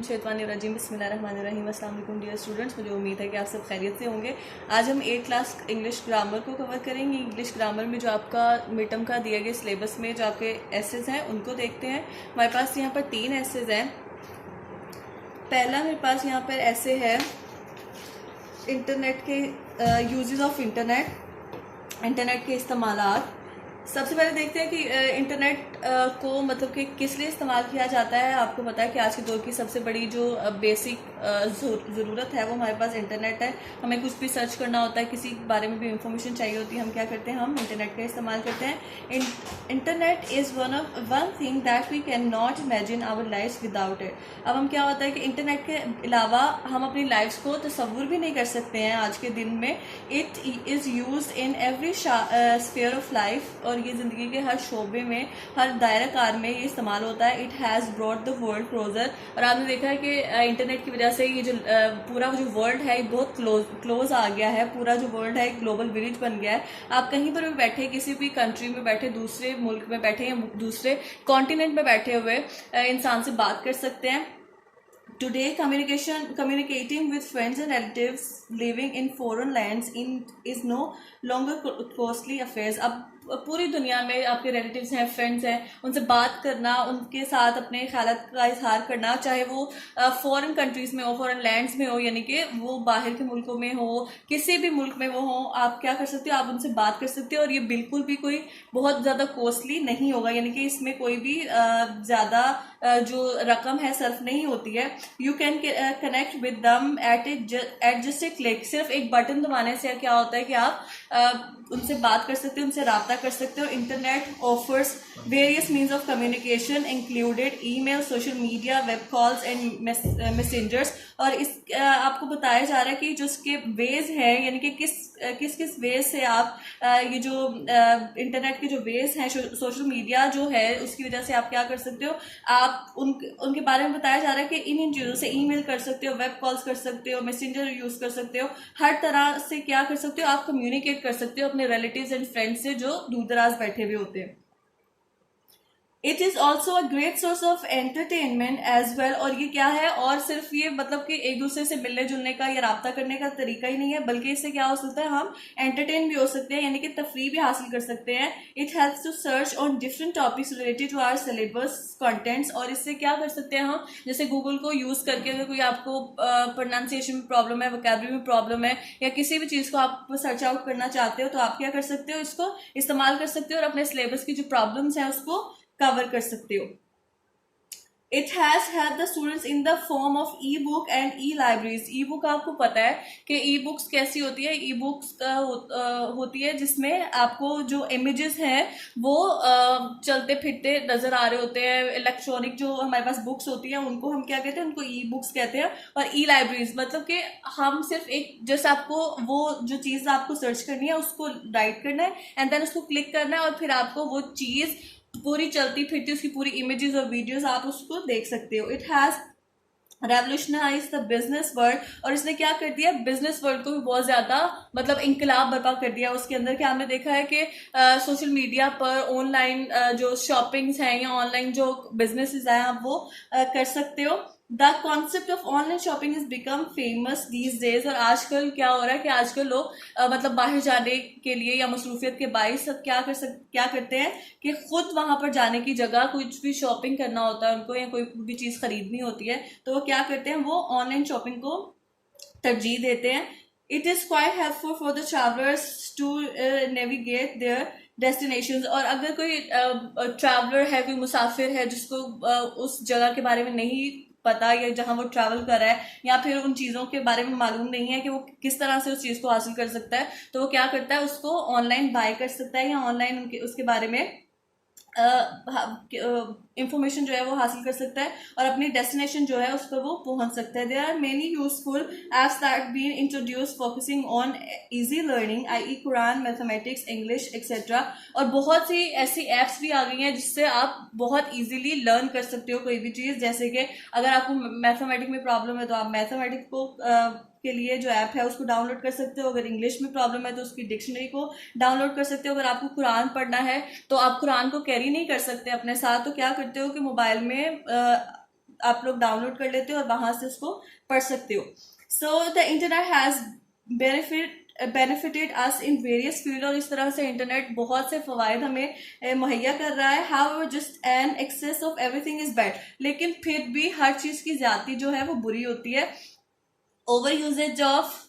शैतानिर्रजीम बिस्मिल्लाहिर्रहमानिर्रहीम। अस्सलाम वालेकुम डियर स्टूडेंट्स, मुझे उम्मीद है कि आप सब खैरियत से होंगे। आज हम 8th क्लास इंग्लिश ग्रामर को कवर करेंगे। इंग्लिश ग्रामर में जो आपका मिड टर्म का दिए गए सिलेबस में जो आपके एसेज हैं उनको देखते हैं। हमारे पास यहाँ पर 3 एसेज हैं। पहला मेरे पास यहाँ पर ऐसे है इंटरनेट के यूजेस ऑफ इंटरनेट के इस्तेमालात। सबसे पहले देखते हैं कि इंटरनेट को मतलब कि किस लिए इस्तेमाल किया जाता है। आपको पता है कि आज के दौर की सबसे बड़ी जो बेसिक ज़रूरत है वो हमारे पास इंटरनेट है। हमें कुछ भी सर्च करना होता है, किसी बारे में भी इंफॉर्मेशन चाहिए होती है, हम क्या करते हैं, हम इंटरनेट का इस्तेमाल करते हैं। Internet is one thing that we can not imagine our life without it. अब हम क्या होता है कि इंटरनेट के अलावा हम अपनी लाइफ को तस्वुर भी नहीं कर सकते हैं आज के दिन में। It is use in every sphere of life, और ये ज़िंदगी के हर शोबे में, हर दायरा कार में ये इस्तेमाल होता है। It has brought the world closer. और आपने देखा है कि इंटरनेट की वजह से ये जो पूरा जो वर्ल्ड है ये बहुत क्लोज आ गया है। पूरा जो वर्ल्ड है एक ग्लोबल विलेज बन गया है। आप कहीं पर भी बैठे, किसी भी कंट्री में बैठे, दूसरे मुल्क में बैठे या दूसरे कॉन्टिनेंट में बैठे हुए इंसान से बात कर सकते हैं। Today, communicating with friends and relatives living in foreign lands is no longer costly affairs. अब पूरी दुनिया में आपके रिलेटिव्स हैं, फ्रेंड्स हैं, उनसे बात करना, उनके साथ अपने ख्यालात का इजहार करना, चाहे वो फॉरेन कंट्रीज़ में हो, फॉरेन लैंड्स में हो, यानी कि वो बाहर के मुल्कों में हो, किसी भी मुल्क में वो हो, आप क्या कर सकते हो, आप उनसे बात कर सकते हो। और ये बिल्कुल भी कोई बहुत ज़्यादा कॉस्टली नहीं होगा, यानी कि इसमें कोई भी ज़्यादा जो रकम है सर्फ नहीं होती है। You can connect with them eight just a click. सिर्फ एक बटन दबाने से क्या होता है कि आप उनसे बात कर सकते हो, उनसे रब्ता कर सकते हो। Internet offers various means of communication included email, social media, web calls and messengers. और इस आपको बताया जा रहा है कि जो इसके वेज हैं, यानी कि किस वेज से आप ये जो इंटरनेट के जो वेज हैं, सोशल मीडिया जो है उसकी वजह से आप क्या कर सकते हो, आप उनके बारे में बताया जा रहा है कि इन चीज़ों से ईमेल कर सकते हो, वेब कॉल्स कर सकते हो, मैसेंजर यूज़ कर सकते हो, हर तरह से क्या कर सकते हो, आप कम्युनिकेट कर सकते हो अपने रिलेटिव्स एंड फ्रेंड्स से जो दूर दराज बैठे हुए होते हैं। It is also a great source of entertainment as well. और ये क्या है, और सिर्फ ये मतलब कि एक दूसरे से मिलने जुलने का या रब्ता करने का तरीका ही नहीं है, बल्कि इससे क्या हो सकता है, हम एंटरटेन भी हो सकते हैं, यानी कि तफरीह भी हासिल कर सकते हैं। It helps to search on different topics related to our syllabus contents. और इससे क्या कर सकते हैं हम, जैसे गूगल को यूज़ करके अगर कोई आपको प्रोनाउंसिएशन में प्रॉब्लम है, वोकैबुलरी में प्रॉब्लम है, या किसी भी चीज़ को आप सर्च आउट करना चाहते हो, तो आप क्या कर सकते हो, इसको इस्तेमाल कर सकते हो और अपने सिलेबस की जो प्रॉब्लम्स हैं उसको कवर कर सकते हो। It has help the students in the form of E book and E libraries. E book आपको पता है कि ई बुक्स कैसी होती है। ई बुक्स होती है जिसमें आपको जो इमेजेस हैं वो चलते फिरते नजर आ रहे होते हैं। इलेक्ट्रॉनिक जो हमारे पास बुक्स होती हैं उनको हम क्या कहते हैं, उनको ई बुक्स कहते हैं। और ई लाइब्रेरीज मतलब कि हम सिर्फ एक जस्ट आपको वो जो चीज़ आपको सर्च करनी है उसको राइट करना है एंड देन उसको क्लिक करना है, और फिर आपको वो चीज़ पूरी चलती फिरती उसकी पूरी इमेजेस और वीडियोस आप उसको देख सकते हो। It has revolutionise the business world. और इसने क्या कर दिया, बिजनेस वर्ल्ड को भी बहुत ज्यादा मतलब इंकलाब बर्पा कर दिया। उसके अंदर क्या हमने देखा है कि सोशल मीडिया पर ऑनलाइन जो शॉपिंग्स हैं या ऑनलाइन जो बिजनेसेस हैं आप वो कर सकते हो। The concept of online shopping is become famous these days. और आजकल क्या हो रहा है कि आजकल लोग मतलब बाहर जाने के लिए या मसरूफियत के बाइस क्या करते हैं कि खुद वहां पर जाने की जगह कुछ भी शॉपिंग करना होता है उनको, या कोई भी चीज़ खरीदनी होती है, तो वो क्या करते हैं, वो ऑनलाइन शॉपिंग को तरजीह देते हैं। It is quite helpful for the travellers to navigate their destinations. और अगर कोई ट्रैवलर है, कोई मुसाफिर है जिसको उस जगह के बारे में नहीं पता, या जहां वो ट्रैवल कर रहा है, या फिर उन चीज़ों के बारे में मालूम नहीं है कि वो किस तरह से उस चीज़ को हासिल कर सकता है, तो वो क्या करता है, उसको ऑनलाइन बाय कर सकता है या ऑनलाइन उसके बारे में इंफॉर्मेशन जो है वो हासिल कर सकता है और अपनी डेस्टिनेशन जो है उस पर वो पहुंच सकता है। There are many useful apps that been introduce focusing on easy learning, आई कुरान, मैथमेटिक्स, इंग्लिश एक्सेट्रा। और बहुत सी ऐसी एप्स भी आ गई हैं जिससे आप बहुत इजीली लर्न कर सकते हो कोई भी चीज़। जैसे कि अगर आपको मैथमेटिक्स में प्रॉब्लम है तो आप मैथमेटिक्स को के लिए जो ऐप है उसको डाउनलोड कर सकते हो। अगर इंग्लिश में प्रॉब्लम है तो उसकी डिक्शनरी को डाउनलोड कर सकते हो। अगर आपको कुरान पढ़ना है तो आप कुरान को कैरी नहीं कर सकते अपने साथ, तो क्या करते हो कि मोबाइल में आप लोग डाउनलोड कर लेते हो और वहां से उसको पढ़ सकते हो. So the internet has benefited us in various field, और इस तरह से इंटरनेट बहुत से फवायद हमें मुहैया कर रहा है. How just an excess of everything is bad, लेकिन फिर भी हर चीज की ज्यादती जो है वो बुरी होती है. Over usage of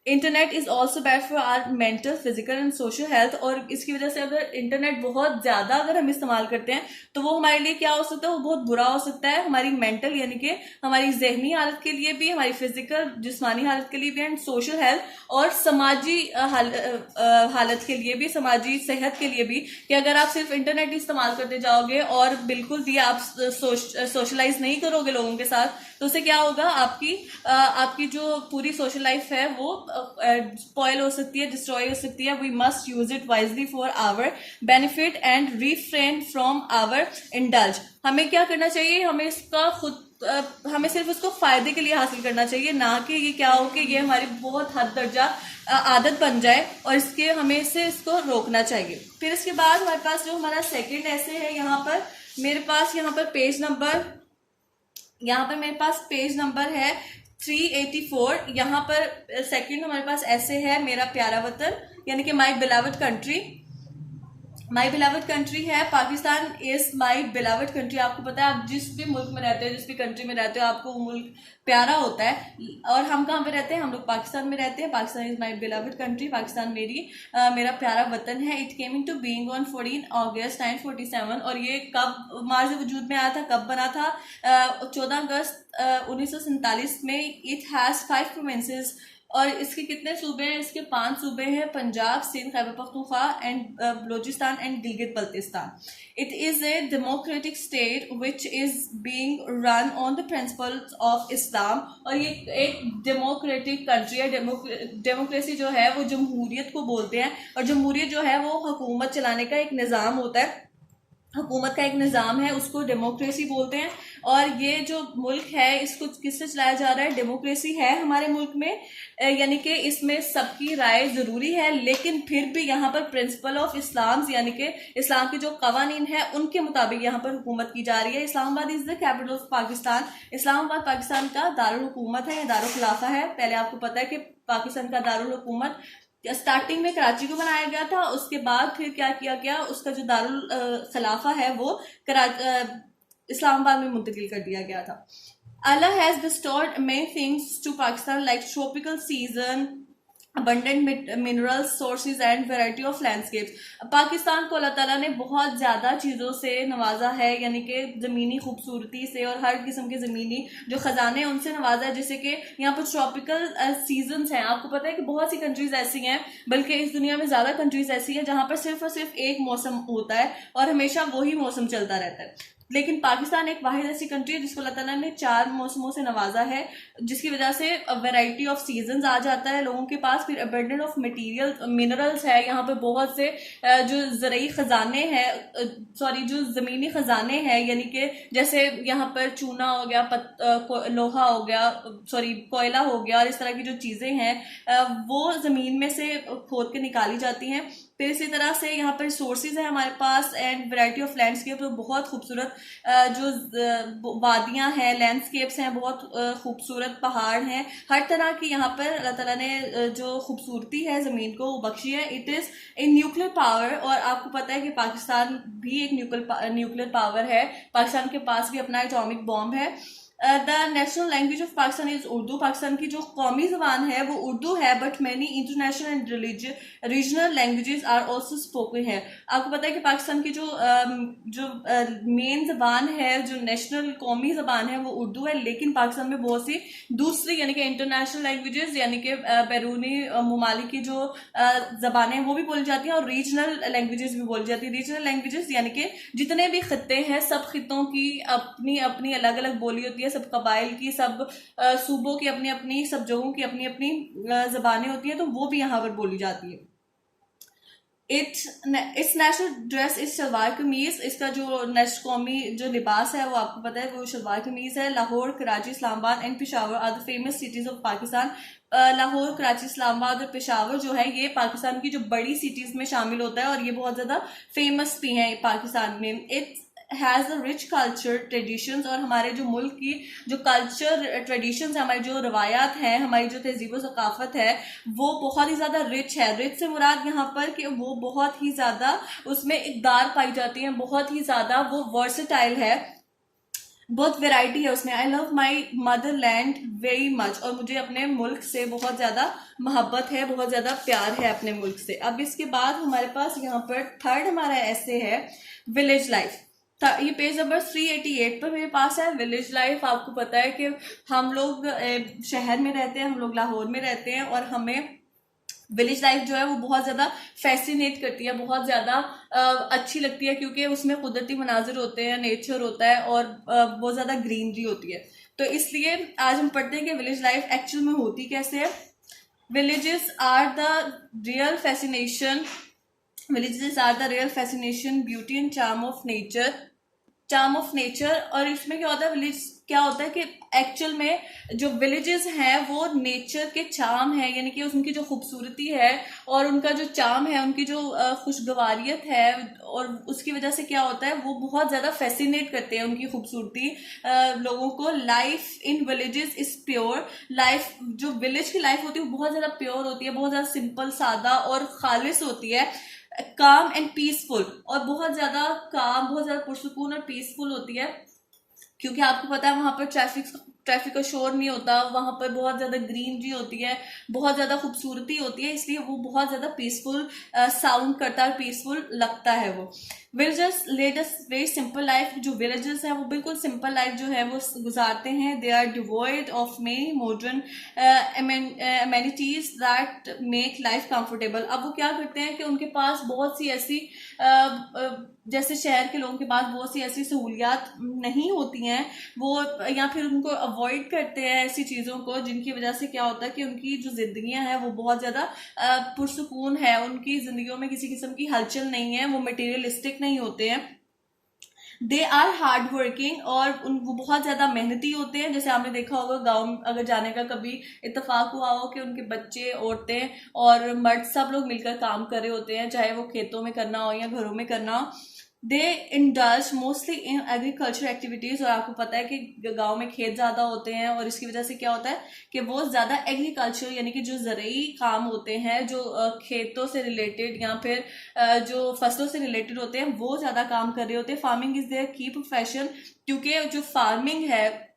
internet is also bad for our mental, physical and social health. और इसकी वजह से अगर इंटरनेट बहुत ज्यादा अगर हम इस्तेमाल करते हैं तो वो हमारे लिए क्या हो सकता है, वो बहुत बुरा हो सकता है. हमारी मेंटल यानी कि हमारी जहनी हालत के लिए भी, हमारी फिजिकल जिस्मानी हालत के लिए भी, एंड सोशल हेल्थ और समाजी हालत के लिए भी, समाजी सेहत के लिए भी. कि अगर आप सिर्फ इंटरनेट इस्तेमाल करते जाओगे और बिल्कुल भी आप सोशलाइज नहीं करोगे लोगों के साथ, तो उससे क्या होगा, आपकी जो पूरी सोशल लाइफ है वो स्पॉइल हो सकती है, डिस्ट्रॉय हो सकती है. We must use it wisely for our benefit and refrain from our indulge. हमें क्या करना चाहिए, हमें सिर्फ उसको फायदे के लिए हासिल करना चाहिए, ना कि ये क्या हो कि ये हमारी बहुत हद दर्जा आदत बन जाए, और हमें इसको रोकना चाहिए. फिर इसके बाद हमारे पास जो हमारा सेकंड ऐसे है, यहाँ पर मेरे पास मेरे पास पेज नंबर है 384. यहाँ पर सेकंड हमारे पास ऐसे है, मेरा प्यारा वतन यानी कि माई बिलावड कंट्री. माई बिलावड कंट्री है Pakistan is my beloved country. आपको पता है, आप जिस भी मुल्क में रहते हो, जिस भी कंट्री में रहते हो, आपको वो मुल्क प्यारा होता है. और हम कहाँ पे रहते हैं, हम लोग पाकिस्तान में रहते हैं. Pakistan is my beloved country. Pakistan मेरा प्यारा वतन है. It came into being on 14 अगस्त 1947. और ये कब मार्ज वजूद में आया था, कब बना था, 14 अगस्त 1947 में. It has 5 provinces. और इसके कितने सूबे हैं, इसके 5 सूबे हैं, Punjab, Sindh, Khyber Pakhtunkhwa and Balochistan and Gilgit Baltistan. It is a democratic state which is being run on the principles of Islam. और ये एक डेमोक्रेटिक कंट्री है. डेमोक्रेसी जो है वो जमहूरियत को बोलते हैं, और जमहूरियत जो है वो हुकूमत चलाने का एक निज़ाम होता है, हुकूमत का एक निज़ाम है, उसको डेमोक्रेसी बोलते हैं. और ये जो मुल्क है इसको किससे चलाया जा रहा है, डेमोक्रेसी है हमारे मुल्क में. यानी कि इसमें सबकी राय जरूरी है, लेकिन फिर भी यहाँ पर प्रिंसिपल ऑफ इस्लाम यानी कि इस्लाम के जो कवानीन है उनके मुताबिक यहाँ पर हुकूमत की जा रही है. Islamabad is the capital of Pakistan. Islamabad Pakistan का दारुल हुकूमत है, दारुल खिलाफा है. पहले आपको पता है कि पाकिस्तान का दारुल हुकूमत स्टार्टिंग में कराची को बनाया गया था, उसके बाद फिर क्या किया गया, उसका जो दारुल खिलाफा है वो इस्लामाबाद में मुंतकिल कर दिया गया था. Allah has bestowed many things to Pakistan like tropical season, abundant mineral sources and variety of landscapes. Pakistan को अल्लाह ताला ने बहुत ज़्यादा चीज़ों से नवाजा है, यानी कि ज़मीनी खूबसूरती से और हर किस्म के ज़मीनी जो ख़जाने हैं उनसे नवाजा है. जैसे कि यहाँ पर ट्रॉपिकल सीजन्स हैं. आपको पता है कि बहुत सी कंट्रीज ऐसी हैं, बल्कि इस दुनिया में ज़्यादा कंट्रीज ऐसी हैं जहाँ पर सिर्फ और सिर्फ एक मौसम होता है और हमेशा वही मौसम चलता रहता है. लेकिन पाकिस्तान एक वाहिद ऐसी कंट्री है जिसको अल्लाह ताला ने 4 मौसमों से नवाजा है, जिसकी वजह से वैरायटी ऑफ सीजन्स आ जाता है लोगों के पास. फिर अबंडेंट ऑफ मिनरल्स है. यहाँ पे बहुत से जो ज़रई ख़जाने हैं, जो ज़मीनी ख़जाने हैं, यानी कि जैसे यहाँ पर चूना हो गया, लोहा हो गया, कोयला हो गया, और इस तरह की जो चीज़ें हैं वो ज़मीन में से खोद के निकाली जाती हैं. फिर इसी तरह से यहाँ पर सोर्सेज है हमारे पास एंड वैरायटी ऑफ लैंडस्केप. तो बहुत खूबसूरत जो वादियाँ हैं, लैंडस्केप्स हैं, बहुत खूबसूरत पहाड़ हैं, हर तरह की यहाँ पर अल्लाह ताला ने जो खूबसूरती है ज़मीन को बख्शी है. It is a nuclear power. और आपको पता है कि पाकिस्तान भी एक न्यूक्लियर पावर है. पाकिस्तान के पास भी अपना एटॉमिक बॉम्ब है. The national language of Pakistan is Urdu. Pakistan की जो कौमी जबान है वो उर्दू है, but many international and regional languages are also spoken है. आपको पता है कि पाकिस्तान की जो मेन जबान है, जो नेशनल कौमी जबान है वो उर्दू है, लेकिन पाकिस्तान में बहुत सी दूसरी यानी कि इंटरनेशनल लैंग्वेजेस यानी कि बैरूनी ममालिक की जो जबानें वो भी बोली जाती हैं, और रीजनल लैंग्वेजेस भी बोली जाती है. रीजनल लैंग्वेजेस यानी कि जितने भी खत्ते हैं, सब खितों की अपनी अपनी अलग अलग बोली होती है, सब कबाइल की, सब सूबों की अपनी अपनी, सब जगहों की अपनी अपनी जबानें होती हैं, तो वो भी यहाँ पर बोली जाती है. Its national dress is shalwar kameez. इसका जो नेशनल कौमी जो लिबास है वो आपको पता है वो शलवार कमीज है. Lahore, Karachi, Islamabad and Peshawar are the famous cities of Pakistan. Lahore, Karachi, Islamabad और पेशावर जो है ये पाकिस्तान की जो बड़ी सिटीज में शामिल होता है, और ये बहुत ज्यादा फेमस भी हैं पाकिस्तान में. Has a rich culture traditions, और हमारे जो मुल्क की जो कल्चर ट्रेडिशंस है, हमारी जो रवायात हैं, हमारी जो तहजीब व सकाफत है, वो बहुत ही ज़्यादा रिच है। रिच से मुराद यहाँ पर कि वो बहुत ही ज़्यादा उसमें इक़दार पाई जाती है, बहुत ही ज़्यादा वो वर्सेटाइल है, बहुत वेराइटी है उसमें। I love my mother land very much, और मुझे अपने मुल्क से बहुत ज़्यादा मोहब्बत है, बहुत ज़्यादा प्यार है अपने मुल्क से। अब इसके बाद हमारे पास यहाँ पर थर्ड हमारा ऐसे है विलेज लाइफ। ये पेज नंबर 388 पर मेरे पास है विलेज लाइफ। आपको पता है कि हम लोग शहर में रहते हैं, हम लोग लाहौर में रहते हैं, और हमें विलेज लाइफ जो है वो बहुत ज्यादा फैसिनेट करती है, बहुत ज्यादा अच्छी लगती है, क्योंकि उसमें कुदरती मनाजिर होते हैं, नेचर होता है, और बहुत ज्यादा ग्रीनरी होती है। तो इसलिए आज हम पढ़ते हैं कि विलेज लाइफ एक्चुअल में होती कैसे है। Villages are the real fascination, villages are the real fascination, beauty and charm of nature. और इसमें क्या होता है, विलेज क्या होता है कि एक्चुअल में जो विलेजेस हैं वो नेचर के चार्म है, यानी कि उनकी जो खूबसूरती है और उनका जो चार्म है, उनकी जो खुशगवारियत है, और उसकी वजह से क्या होता है वो बहुत ज़्यादा फैसिनेट करते हैं उनकी खूबसूरती लोगों को। Life in villages is pure, life जो विलेज की लाइफ होती है वो बहुत ज़्यादा प्योर होती है, बहुत ज़्यादा सिंपल, सादा और खालिस होती है, काम एंड पीसफुल, और बहुत ज्यादा काम, बहुत ज्यादा पुरसुकून और पीसफुल होती है, क्योंकि आपको पता है वहां पर ट्रैफिक का शोर नहीं होता, वहां पर बहुत ज्यादा ग्रीनरी होती है, बहुत ज्यादा खूबसूरती होती है, इसलिए वो बहुत ज्यादा पीसफुल साउंड करता है, पीसफुल लगता है वो। Villagers led a very simple life, जो विलेजर्स हैं वो बिल्कुल सिंपल लाइफ जो है वो गुजारते हैं। They are devoid of many modern amenities that make life comfortable. अब वो क्या करते हैं कि उनके पास बहुत सी ऐसी जैसे शहर के लोगों के पास बहुत सी ऐसी सहूलियात नहीं होती हैं, वो या फिर उनको अवॉइड करते हैं ऐसी चीज़ों को, जिनकी वजह से क्या होता है कि उनकी जो जिंदगियां हैं वो बहुत ज़्यादा पुरसुकून है, उनकी जिंदगियों में किसी किस्म की हलचल नहीं है, वो मटेरियलिस्टिक नहीं होते हैं। दे आर हार्ड वर्किंग, और वो बहुत ज्यादा मेहनती होते हैं। जैसे आपने देखा होगा गांव अगर जाने का कभी इत्तेफाक हुआ हो कि उनके बच्चे, औरतें और मर्द सब लोग मिलकर काम कर रहे होते हैं, चाहे वो खेतों में करना हो या घरों में करना हो। They indulge mostly in agriculture activities, और आपको पता है कि गांव में खेत ज्यादा होते हैं, और इसकी वजह से क्या होता है कि वो ज्यादा एग्रीकल्चर यानी कि जो ज़रूरी काम होते हैं, जो खेतों से रिलेटेड या फिर जो फसलों से रिलेटेड होते हैं, वो ज्यादा काम कर रहे होते हैं। फार्मिंग इज देयर की प्रोफेशन, क्योंकि जो फार्मिंग है,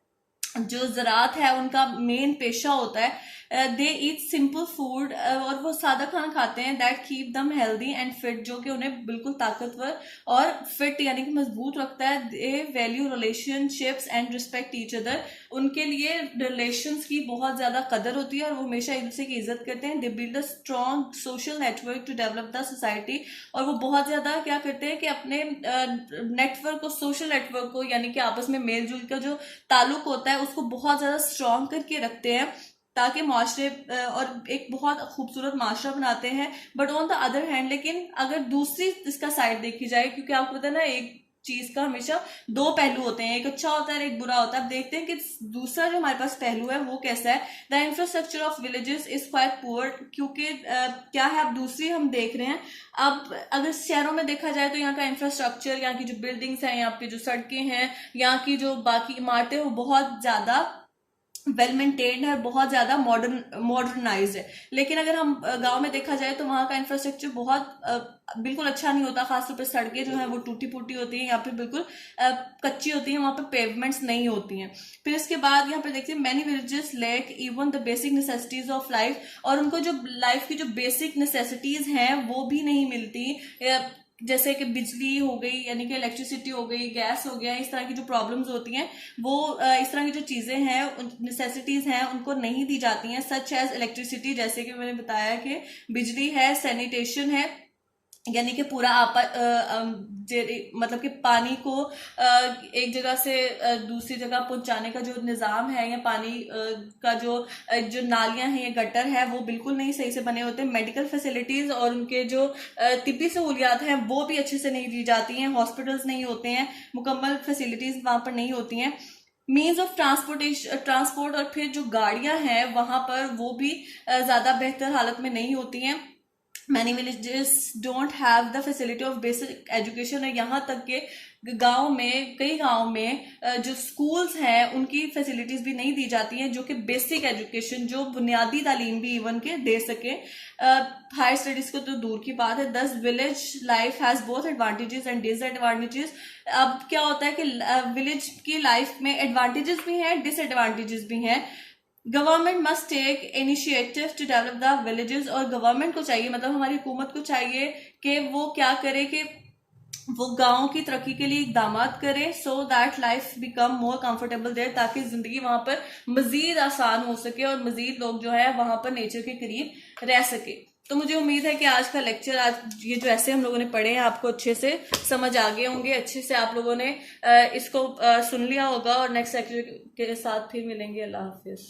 जो ज़राअत है, उनका मेन पेशा होता है। दे ईट सिंपल फूड, और वो सादा खाना खाते हैं। That keep them healthy and fit, जो कि उन्हें बिल्कुल ताकतवर और फिट यानी कि मजबूत रखता है। दे value relationships and respect each other, उनके लिए रिलेशंस की बहुत ज़्यादा कदर होती है, और वो हमेशा एक दूसरे की इज्जत करते हैं। They build a strong social network to develop the society, और वो बहुत ज़्यादा क्या करते हैं कि अपने नेटवर्क को, सोशल नेटवर्क को, यानी कि आपस में मेल जुल का जो ताल्लुक होता है उसको बहुत ज़्यादा स्ट्रॉन्ग करके रखते हैं, ताकि माशरे और एक बहुत खूबसूरत माशरा बनाते हैं। But on the other hand, लेकिन अगर दूसरी इसका साइड देखी जाए, क्योंकि आपको पता है ना एक चीज का हमेशा दो पहलू होते हैं, एक अच्छा होता है, एक बुरा होता है। अब देखते हैं कि दूसरा जो हमारे पास पहलू है वो कैसा है। The infrastructure of villages is quite poor, क्योंकि क्या है, अब दूसरी हम देख रहे हैं। अब अगर शहरों में देखा जाए तो यहाँ का इंफ्रास्ट्रक्चर, यहाँ की जो बिल्डिंग्स हैं, यहाँ पे जो सड़कें हैं, यहाँ की जो बाकी इमारतें, वो बहुत ज्यादा वेल मेंटेन्ड है, बहुत ज्यादा मॉडर्नाइज्ड है। लेकिन अगर हम गांव में देखा जाए तो वहाँ का इंफ्रास्ट्रक्चर बहुत बिल्कुल अच्छा नहीं होता, खासतौर पर सड़कें जो है वो टूटी फूटी होती हैं, या फिर बिल्कुल कच्ची होती हैं, वहाँ पे पेवमेंट्स नहीं होती हैं। फिर इसके बाद यहाँ पे देखते हैं many villages lack even the basic necessities of life, और उनको जो लाइफ की जो बेसिक नेसेसिटीज हैं वो भी नहीं मिलती, जैसे कि बिजली हो गई, यानी कि इलेक्ट्रिसिटी हो गई, गैस हो गया, इस तरह की जो प्रॉब्लम्स होती हैं वो इस तरह की जो चीजें हैं, नेसेसिटीज हैं, उनको नहीं दी जाती हैं। सच एज इलेक्ट्रिसिटी, जैसे कि मैंने बताया कि बिजली है, सैनिटेशन है, यानी कि पूरा मतलब कि पानी को एक जगह से दूसरी जगह पहुंचाने का जो निज़ाम है, या पानी का जो नालियां हैं या गटर है, वो बिल्कुल नहीं सही से बने होते। मेडिकल फैसिलिटीज और उनके जो तिब्बी सहूलियात हैं वो भी अच्छे से नहीं दी जाती हैं, हॉस्पिटल्स नहीं होते हैं, मुकम्मल फैसिलिटीज वहां पर नहीं होती हैं। मीन्स ऑफ ट्रांसपोर्ट और फिर जो गाड़ियां हैं वहां पर वो भी ज्यादा बेहतर हालत में नहीं होती हैं। Many villages don't have the facility of basic education. और यहाँ तक के गांव में, कई गांव में जो स्कूल्स हैं उनकी फैसिलिटीज भी नहीं दी जाती हैं जो कि बेसिक एजुकेशन, जो बुनियादी तालीम भी इवन के दे सके। हायर स्टडीज को तो दूर की बात है। दस village life has both advantages and disadvantages. अब क्या होता है कि विलेज की लाइफ में एडवांटेजेस भी हैं, डिसएडवांटेजेस भी हैं। Government must take initiative to develop the villages. और गवर्नमेंट को चाहिए, मतलब हमारी हुकूमत को चाहिए कि वो क्या करे कि वो गांव की तरक्की के लिए इकदाम करे, so that life become more comfortable there, ताकि जिंदगी वहां पर मजीद आसान हो सके और मजीद लोग जो है वहां पर नेचर के करीब रह सके। तो मुझे उम्मीद है कि आज का लेक्चर, आज ये जो ऐसे हम लोगों ने पढ़े हैं, आपको अच्छे से समझ आ गए होंगे, अच्छे से आप लोगों ने इसको सुन लिया होगा। और नेक्स्ट लेक्चर के साथ फिर मिलेंगे। अल्लाह हाफिज।